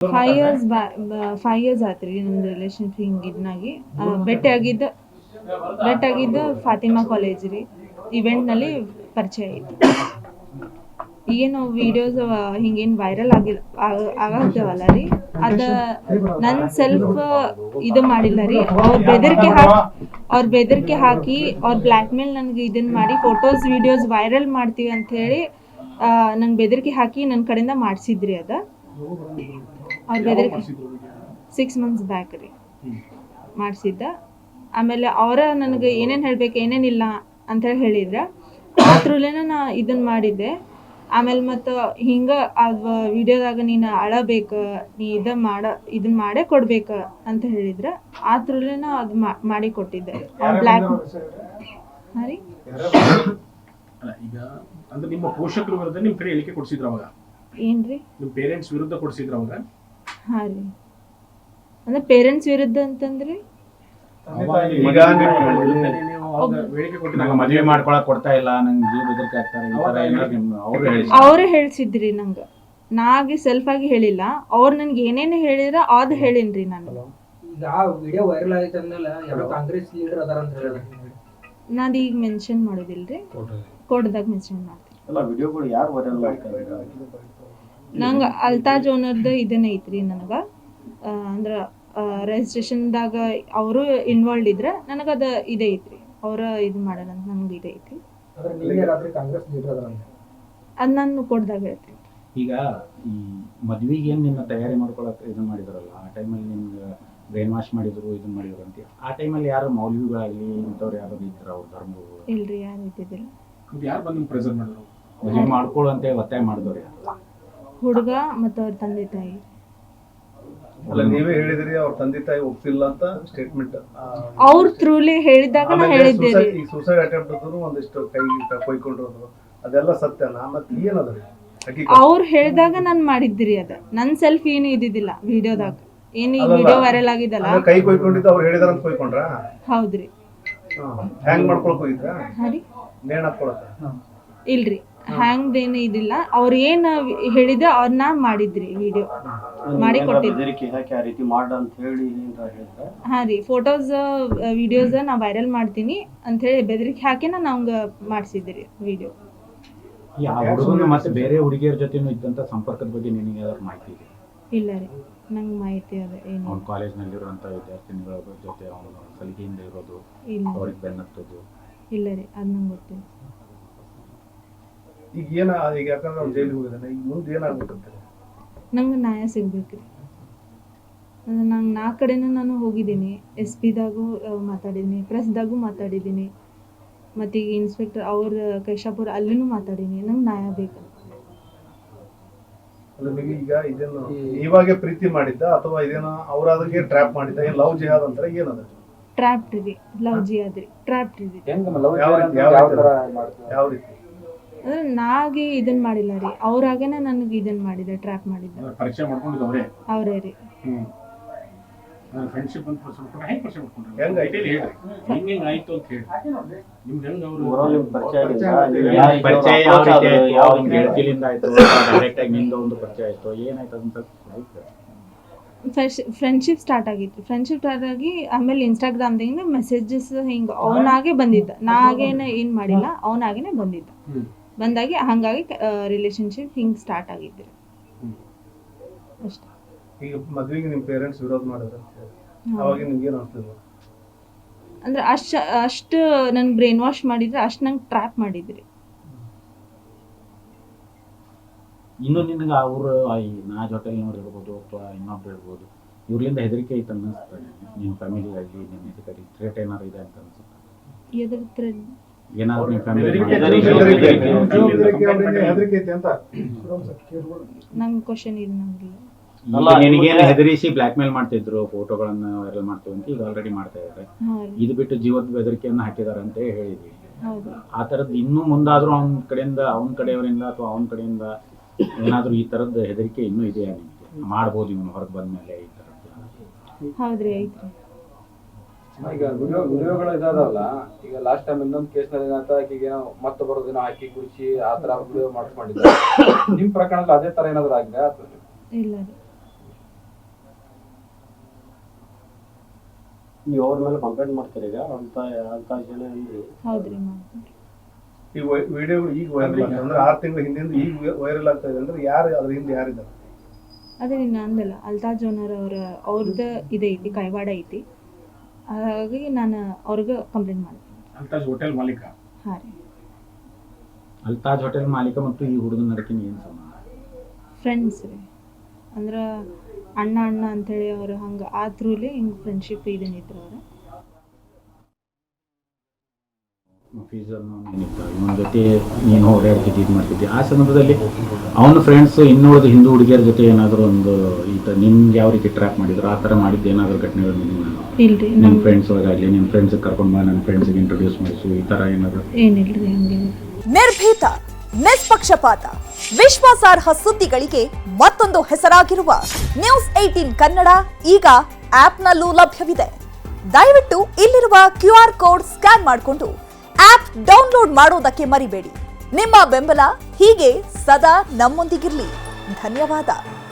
5 years 5 years ಆತ್ರಿ ನಮ್ದು relationship ಹಿಂಗೆ ಇದನ್ನಾಗಿ ಭೇಟಿಯಾಗಿದ್ದು ಫಾತಿಮಾ ಕಾಲೇಜ್ ರೀ. ಇವೆಂಟ್ನಲ್ಲಿ ಪರಿಚಯ ಆಯಿತು. ಈಗೇನು ವೀಡಿಯೋಸ್ ಹಿಂಗೇನು ವೈರಲ್ ಆಗತ್ತವಲ್ಲ ರೀ, ಅದು ನನ್ನ ಸೆಲ್ಫ್ ಇದು ಮಾಡಿಲ್ಲ ರೀ. ಅವ್ರ ಬೆದರಿಕೆ ಹಾಕಿ ಅವ್ರ ಬ್ಲ್ಯಾಕ್ ಮೇಲ್ ನನಗೆ ಇದನ್ನು ಮಾಡಿ ಫೋಟೋಸ್ ವೀಡಿಯೋಸ್ ವೈರಲ್ ಮಾಡ್ತೀವಿ ಅಂಥೇಳಿ ನಂಗೆ ಬೆದರಿಕೆ ಹಾಕಿ ನನ್ನ ಕಡೆಯಿಂದ ಮಾಡಿಸಿದ್ರಿ. ಅದು ಅವ್ರ ಬೆದರಿಕೆ 6 months ಬ್ಯಾಕ್ ರೀ ಮಾಡಿಸಿದ್ದ. ಆಮೇಲೆ ಅವರ ನನಗೆ ಏನೇನು ಹೇಳಬೇಕು ಏನೇನಿಲ್ಲ ಅಂಥೇಳಿ ಹೇಳಿದ್ರೆ ಆ ಥ್ರೂಲೇನ ನಾ ಇದನ್ನು ಮಾಡಿದ್ದೆ. ಆಮೇಲೆ ಮತ್ತು ಹಿಂಗೆ ಅದು ವಿಡಿಯೋದಾಗ ನೀನು ಅಳಬೇಕು, ನೀ ಇದನ್ನು ಮಾಡೇ ಕೊಡ್ಬೇಕು ಅಂತ ಹೇಳಿದ್ರೆ ಆ ಥ್ರೂಲೇನ ಅದು ಮಾಡಿ ಕೊಟ್ಟಿದ್ದೆ. ಬ್ಲ್ಯಾಕ್ ಹಾಂ ರೀ. ಈಗ ಅಂದ್ರೆ ನಿಮ್ಮ ಪೋಷಕರ ವಿರುದ್ಧ ನಿಮ್ಮ ಕಡೆ ಹೇಳಿಕೆ ಕೊಡಿಸಿದ್ರು ಅವಾಗ? ಏನ್ರಿ? ನಿಮ್ಮ ಪೇರೆಂಟ್ಸ್ ವಿರುದ್ಧ ಕೊಡಿಸಿದ್ರು ಅವಾಗ? ಹಾಂ ರೀ. ಅಂದ್ರೆ ಪೇರೆಂಟ್ಸ್ ವಿರುದ್ಧ ಅಂತಂದ್ರೆ ಮದುವೆ ಮಾಡ್ಕೊಳಕ್ ಕೊಡ್ತಾ ಇಲ್ಲ, ನಂಗೆ ಜೀವ ಬೆದರಿಕೆ ಆಗ್ತಾರೆ ಅವರೇ ಹೇಳ್ಸಿದ್ರಿ ನಂಗೆ. ನಾಗೆ ಸೆಲ್ಫ್ ಆಗಿ ಹೇಳಿಲ್ಲ, ಅವ್ರು ನನ್ಗೆ ಏನೇನು ಹೇಳಿದ್ರ ಅದು ಹೇಳಿನ್ರಿ ನಾನು. ಈಗ ಆ ವಿಡಿಯೋ ವೈರಲ್ ಆಗಿತ್ತು ಅಂದ್ಮೇಲೆ ಯಾರೋ ಕಾಂಗ್ರೆಸ್ ಲೀಡರ್ ಅದಾರ ಅಂತ ಹೇಳಿದ್ರು. ನಾನು ಈಗ ಮೆನ್ಷನ್ ಮಾಡೋದಿಲ್ರಿ, ಕೋರ್ಟ್ದಾಗ ಮೆನ್ಷನ್ ಮಾಡ್ತೀನಿ. ಅಲ್ಲ ವಿಡಿಯೋಗಳು ಯಾರು ವೈರಲ್ ಮಾಡ್ತಾರೆ? ನಂಗೆ ಅಲ್ತಾಜ್ ಓನರ್ದು ಇದನ್ನ ಐತ್ರಿ. ನನಗೆ ಅಂದ್ರೆ ರಿಜಿಸ್ಟ್ರೇಷನ್ದಾಗ ಅವರು ಇನ್ವಾಲ್ವ್ ಇದ್ರೆ ನನಗದು ಇದೇ ಐತ್ರಿ. ಅವ್ರ ಇದು ಮಾಡೋಣ ನಮ್ಗೆ ಇದೇ ಐತಿ. ಅದು ನಾನು ಕೋರ್ಟ್ದಾಗ ಹೇಳ್ತೀನಿ. ಈಗ ಈ ಮದ್ವಿಗೆ ಏನು ನಿನ್ನ ತಯಾರಿ ಮಾಡ್ಕೊಳಕ್ಕೆ ಇದನ್ನ ಮಾಡಿದ್ರಲ್ಲ, ಆ ಟೈಮಲ್ಲಿ ನಿಮ್ಗೆ ಬ್ರೈನ್ ವಾಶ್ ಮಾಡಿದ್ರು ಇದನ್ನ ಮಾಡಿದ್ರು ಅಂತ, ಆ ಟೈಮಲ್ಲಿ ಯಾರು ಮೌಲ್ವಿಗಳಾಗಲಿ ಇಂಥವ್ರು ಯಾರು ಇದ್ರು ಅವ್ರ ಧರ್ಮಗಳು? ಇಲ್ರಿ, ಯಾರು ಇದ್ದಿದ್ದಿಲ್ಲ. ಯಾರು ಬಂದು ಪ್ರೆಸರ್ ಮಾಡಿದ್ರು? ಮದುವೆ ಮಾಡ್ಕೊಳ್ಳು ಅಂತ ಒತ್ತಾಯ ಮಾಡಿದವ್ರು ಯಾರು? ಹುಡುಗ ಮತ್ತು ಅವ್ರ ತಂದೆ ತಾಯಿ. ಅಲ್ಲ, ನೀವೇ ಹೇಳಿದ್ರಿ ಅವ್ರ ತಂದೆ ತಾಯಿ ಒಪ್ಪಿಲ್ಲ ಅಂತ ಸ್ಟೇಟ್ಮೆಂಟ್ ಅವ್ರ ಥ್ರೂಲಿ ಹೇಳಿದಾಗ ನಾ ಹೇಳಿದ್ದೆ. ಸೂಸೈಡ್ ಅಟೆಂಪ್ಟ್ ಆದ್ರು ಒಂದಿಷ್ಟು ಕೈ ಕೊಯ್ಕೊಂಡ್ರು, ಅದೆಲ್ಲ ಸತ್ಯನಾ? ಮತ್ತೆ ಏನದ್ರಿ ಅವ್ರು ಹೇಳಿದಾಗ ನಾನು ಮಾಡಿದ್ರಿ. ಅದ ನನ್ನ ಸೆಲ್ಫ್ ಏನು ಇದ್ದಿದ್ದಿಲ್ಲ ವಿಡಿಯೋದಾಗ. ಏನು ಈ ವಿಡಿಯೋ ವೈರಲ್ ಆಗಿದಲ್ಲ, ಕೈ ಕೊಯ್ಕೊಂಡಿದ್ದು ಅವ್ರು ಹೇಳಿದಾರ ಅಂತ ಕೊಯ್ಕೊಂಡ್ರ? ಹೌದ್ರಿ. ಹ್ಯಾಂಗ್ ಮಾಡ್ಕೊಳಕ್ ಹೋಗಿದ್ರ? ಹಾರಿ, ನೇಣ್ ಹಾಕೊಳಕ? ಇಲ್ರಿ, ಹ್ಯಾಂಗ್ದೇನು ಇದಿಲ್ಲ. ಅವ್ರು ಏನ್ ಹೇಳಿದ್ರೆ ಅವ್ರನ್ನ ಮಾಡಿದ್ರಿ, ವಿಡಿಯೋ ಮಾಡಿ ಕೊಟ್ಟಿದ್ರಿ. ಹಾ ರೀ, ಫೋಟೋಸ್ ವಿಡಿಯೋಸ್ ನಾ ವೈರಲ್ ಮಾಡ್ತೀನಿ ಅಂತ ಹೇಳಿ ಬೆದರಿಕೆ ಹಾಕಿ ನಾನು ಅವಂಗ ಮಾಡಿಸಿದ್ರಿ ವಿಡಿಯೋ. ಮತ್ತೆ ಬೇರೆ ಹುಡುಗಿಯರ ಜೊತೆನೂ ಇದ್ದಂತ ಸಂಪರ್ಕದ ಬಗ್ಗೆ ನಿನಗೆ ಯಾವ್ದಾದ್ರು ಮಾಹಿತಿ ಇದೆ? ಇಲ್ಲ ರೀ, ನಂಗೆ ಮಾಹಿತಿ ಅದ ಏನು. ಅವ್ನ ಕಾಲೇಜ್ನಲ್ಲಿರುವಂಥ ವಿದ್ಯಾರ್ಥಿನಿಗಳ ಜೊತೆ ಅವನು ಸಲಿಗೆಯಿಂದ ಇರೋದು, ಅವ್ರಿಗೆ ಬೆನ್ನತ್ತೋದು? ಇಲ್ಲ ರೀ, ಅದು ನಂಗೆ ಗೊತ್ತಿಲ್ಲ. ಈಗ ಈಗ ಯಾಕಂದ್ರೆ ಅವ್ನು ಜೈಲಿಗೆ ಹೋಗಿದ್ದಾನೆ, ಈಗ ಮುಂದೆ ಏನಾಗ್ಬೇಕಂತ? ನಂಗೆ ನ್ಯಾಯ ಸಿಗ್ಬೇಕ್ರಿ. ನಂಗೆ 4 ಕಡೆನೂ ನಾನು ಹೋಗಿದ್ದೀನಿ. SP-ದಾಗೂ ಮಾತಾಡಿದ್ದೀನಿ, ಪ್ರೆಸ್ದಾಗೂ ಮಾತಾಡಿದ್ದೀನಿ, ಮತ್ತು ಈಗ ಇನ್ಸ್ಪೆಕ್ಟರ್ ಅವ್ರ ಕೈಶಾಪುರ ಅಲ್ಲಿನೂ ಮಾತಾಡೀನಿ. ನಂಗೆ ನ್ಯಾಯ ಬೇಕು. ಈಗ ಇದೇನು ಇವಾಗೆ ಪ್ರೀತಿ ಮಾಡಿದ್ದ ಅಥವಾ ಇದೇನೋ ಅವ್ರಾದ್ರಿಗೆ ಟ್ರ್ಯಾಪ್ ಮಾಡಿದ್ದ? ಏನ್ ಲವ್ ಜಿಹಾದ್ ಅಂತಾರೆ, ಏನದ? ಟ್ರ್ಯಾಪ್ಡ್ ರೀ, ಲವ್ ಜಿಹಾದ್ ರೀ, ಟ್ರ್ಯಾಪ್ಡ್ ರೀ. ಯಾವ ರೀತಿ ಅಂದ್ರೆ ನಾಗೆ ಇದನ್ನ ಮಾಡಿಲ್ಲ ರೀ, ಅವ್ರಾಗೇನೆ ನನಗೆ ಇದನ್ನ ಮಾಡಿದೆ, ಟ್ರ್ಯಾಪ್ ಮಾಡಿದ್ದ. ಪರಿಚಯ ಮಾಡ್ಕೊಂಡಿದ್ದು ಅವರೇ ರೀ. ಫ್ರೆಂಡ್ಶಿಪ್ ಅಂತ ಹೆಂಗ್ ಪರಿಚಯ ಮಾಡ್ಕೊಂಡ್ರು? ಹೆಂಗ್ ಆಯ್ತು ಅಂತ ಹೇಳಿ ನಿಮ್ಗೆ ಹೆಂಗ್ ಅವರು ಪರಿಚಯ ಯಾವ ಗೆಳತಿಲಿಂದ ಆಯ್ತು, ಡೈರೆಕ್ಟ್ ಆಗಿ ನಿಂದ ಒಂದು ಪರಿಚಯ ಆಯ್ತು, ಏನಾಯ್ತು ಅಂತ? ಫ್ರೆಂಡ್ಶಿಪ್ ಸ್ಟಾರ್ಟ್ ಆಗಿತ್ತು. ಫ್ರೆಂಡ್ಶಿಪ್ ಸ್ಟಾರ್ಟ್ ಆಗಿ ಆಮೇಲೆ ಇನ್ಸ್ಟಾಗ್ರಾಮ್ದಿಂದ ಮೆಸೇಜಸ್ ಹಿಂಗೆ ಅವನಾಗೆ ಬಂದಿದ್ದ. ನಾಗೇನೆ ಏನು ಮಾಡಿಲ್ಲ, ಅವನಾಗೇನೆ ಬಂದಿದ್ದ. ಬಂದಾಗಿ ಹಂಗಾಗಿ ರಿಲೇಶನ್ಶಿಪ್ ಹಿಂಗೆ ಸ್ಟಾರ್ಟ್ ಆಗಿದ್ರಿ ಅಷ್ಟೇ. ಈಗ ಮದುವೆಗೆ ನಿಮ್ಮ ಪೇರೆಂಟ್ಸ್ ವಿರೋಧ ಮಾಡಿದ್ರು, ಅವಾಗ ನಿಮ್ಗೆ ಏನು ಅನಿಸ್ತಿಲ್ಲ? ಅಂದ್ರೆ ಅಷ್ಟು ನನ್ಗೆ ಬ್ರೈನ್ ವಾಶ್ ಮಾಡಿದ್ರೆ, ಅಷ್ಟು ನಂಗೆ ಟ್ರ್ಯಾಪ್ ಮಾಡಿದ್ರಿ. ಇನ್ನು ನಿನಗೆ ಅವರು ನಾ ಜೊತೆಲಿನವ್ರು ಇರ್ಬೋದು ಅಥವಾ ಇನ್ನೊಬ್ರು ಇರ್ಬೋದು, ಇವ್ರಲಿಂದ ಹೆದರಿಕೆ ಐತೆ ಅನ್ನಿಸ್ತಾರೆ ನಿಮ್ಮ ಫ್ಯಾಮಿಲಿಯಾಗಿ? ನಿಮ್ಮ ಇದಕ್ಕೆ ಥ್ರೆಟ್ ಏನಾರು ಇದೆ ಅಂತ ಅನ್ಸುತ್ತೆ? ಎದ್ರ ಥ್ರೆಟ್? ಏನಾದ್ರು ನಿಮ್ಮ ಫ್ಯಾಮಿಲಿ ನಂಗೆ ಕ್ವಶನ್ ಇದು ನಂಗಿಲ್ಲ. ನಿನಗೇನು ಹೆದರಿಸಿ ಬ್ಲ್ಯಾಕ್ ಮೇಲ್ ಮಾಡ್ತಿದ್ರು, ಫೋಟೋಗಳನ್ನ ವೈರಲ್ ಮಾಡ್ತೀವಿ ಅಂತ ಈಗ ಆಲ್ರೆಡಿ ಮಾಡ್ತಾ ಇದ್ದಾರೆ. ಇದು ಬಿಟ್ಟು ಜೀವದ ಬೆದರಿಕೆಯನ್ನು ಹಾಕಿದಾರೆ ಅಂತ ಹೇಳಿದ್ವಿ. ಆ ಥರದ್ದು ಇನ್ನೂ ಮುಂದಾದ್ರೂ ಅವನ ಕಡೆಯವರಿಂದ ಅಥವಾ ಅವನ ಕಡೆಯಿಂದ ಏನಾದರೂ ಈ ಥರದ್ದು ಹೆದರಿಕೆ ಇನ್ನೂ ಇದೆಯಾ ನಿಮಗೆ? ಮಾಡ್ಬೋದು ಇವನು ಹೊರಗೆ ಬಂದ್ಮೇಲೆ ಈ ಥರದ್ದು? ಹೌದ್ರಿ, ಐತ್ರಿ. ಈಗ ವಿಡಿಯೋಗಳು ಇದಾದಲ್ಲ, ಈಗ ಲಾಸ್ಟ್ ಟೈಮ್ ಇನ್ನೊಂದು ಕೇಸ್ನಲ್ಲಿ ಏನಾಯ್ತು, ಆಕೆಗೆ ಏನೋ ಮತ್ತೊಬ್ಬರ ದಿನ ಹಾಕಿ ಕುಡಿಸಿ ಆ ಥರ ವಿಡಿಯೋ ಮಾಡಿದ್ದಾರೆ. ನಿಮ್ಮ ಪ್ರಕರಣದಲ್ಲಿ ಅದೇ ಥರ ಏನಾದರೂ ಆಗಿದೆ? ಇಲ್ಲ ರೀ. ಈಗ ಅವ್ರ ಮೇಲೆ ಕಂಪ್ಲೇಂಟ್ ಮಾಡ್ತಾರೆ ಈಗ ಅಂತ ಜನ ಅಂದ್ರೆ ಹೌದ್ರಿ ಮಾಡ್ತೀನಿ. ಈ ವಿಡಿಯೋಗಳು ಈಗ ವೈರಲ್ ಆಗ್ತದೆ ಅಂದ್ರೆ 6 ತಿಂಗಳ ಹಿಂದಿಂದ ಈಗ ವೈರಲ್ ಆಗ್ತಾ ಇದೆ ಅಂದ್ರೆ ಯಾರು ಅದ್ರ ಹಿಂದೆ ಯಾರಿದ್ದಾರೆ? ಅದೇ ನಿನ್ನ ಅಂದಲ್ಲ ಅಲ್ತಾಜ್ ಓನರ್ ಅವ್ರದ್ದು ಇದೈತಿ ಕೈವಾಡ ಐತಿ, ಹಾಗಾಗಿ ನಾನು ಅವ್ರಿಗೆ ಕಂಪ್ಲೇಂಟ್ ಮಾಡ್ತೀನಿ. ಅಲ್ತಾಜ್ ಹೋಟೆಲ್ ಮಾಲೀಕ. ಹಾಂ ರೀ, ಅಲ್ತಾಜ್ ಹೋಟೆಲ್ ಮಾಲೀಕ ಮತ್ತು ಈ ಹುಡುಗನ ನಡಕಿನ ಏನು ಸಂಬಂಧ? ಫ್ರೆಂಡ್ಸ್ ರೀ, ಅಂದ್ರೆ ಅಣ್ಣ ಅಂಥೇಳಿ ಅವ್ರು ಹಂಗೆ ಆ ಥ್ರೂಲಿ ಹಿಂಗೆ ಫ್ರೆಂಡ್ಶಿಪ್ ಇದೇನಿದ್ರು ಅವ್ರು. ಫೀಸನ್ನು ಇವನ ಜೊತೆ ನೀನು ಓಡಾಡ್ತಿದ್ದಿ ಇದು ಮಾಡ್ತಿದ್ದಿ ಆ ಸಂದರ್ಭದಲ್ಲಿ ಅವನ ಫ್ರೆಂಡ್ಸ್ ಇನ್ನುಳಿದ ಹಿಂದೂ ಹುಡುಗಿಯರ ಜೊತೆ ಏನಾದರೂ ಒಂದು ನಿಮ್ಗೆ ಯಾವ ರೀತಿ ಟ್ರ್ಯಾಪ್ ಮಾಡಿದ್ರು ಆ ಥರ ಮಾಡಿದ್ದು ಏನಾದರೂ ಘಟನೆಗಳು ಇಲ್ರಿ, ನಿಮ್ಮ ಫ್ರೆಂಡ್ಸ್ ಒಳಗಾಗಲಿ ನಿಮ್ಮ ಫ್ರೆಂಡ್ಸಿಗೆ ಕರ್ಕೊಂಡು ಬಾ ನನ್ನ ಫ್ರೆಂಡ್ಸಿಗೆ ಇಂಟ್ರೊಡ್ಯೂಸ್ ಮಾಡಿಸು ಈ ಥರ ಏನಾದರೂ? ಏನಿಲ್ರಿ ಹಂಗೇನು. ನಿರ್ಭೀತ, ನಿಷ್ಪಕ್ಷಪಾತ, ವಿಶ್ವಾಸಾರ್ಹ ಸುದ್ದಿಗಳಿಗೆ ಮತ್ತೊಂದು ಹೆಸರಾಗಿರುವ ನ್ಯೂಸ್ 18 ಕನ್ನಡ ಈಗ ಆಪ್ನಲ್ಲೂ ಲಭ್ಯವಿದೆ. ದಯವಿಟ್ಟು ಇಲ್ಲಿರುವ QR ಕೋಡ್ ಸ್ಕ್ಯಾನ್ ಮಾಡಿಕೊಂಡು ಆಪ್ ಡೌನ್ಲೋಡ್ ಮಾಡೋದಕ್ಕೆ ಮರಿಬೇಡಿ. ನಿಮ್ಮ ಬೆಂಬಲ ಹೀಗೆ ಸದಾ ನಮ್ಮೊಂದಿಗಿರಲಿ. ಧನ್ಯವಾದ.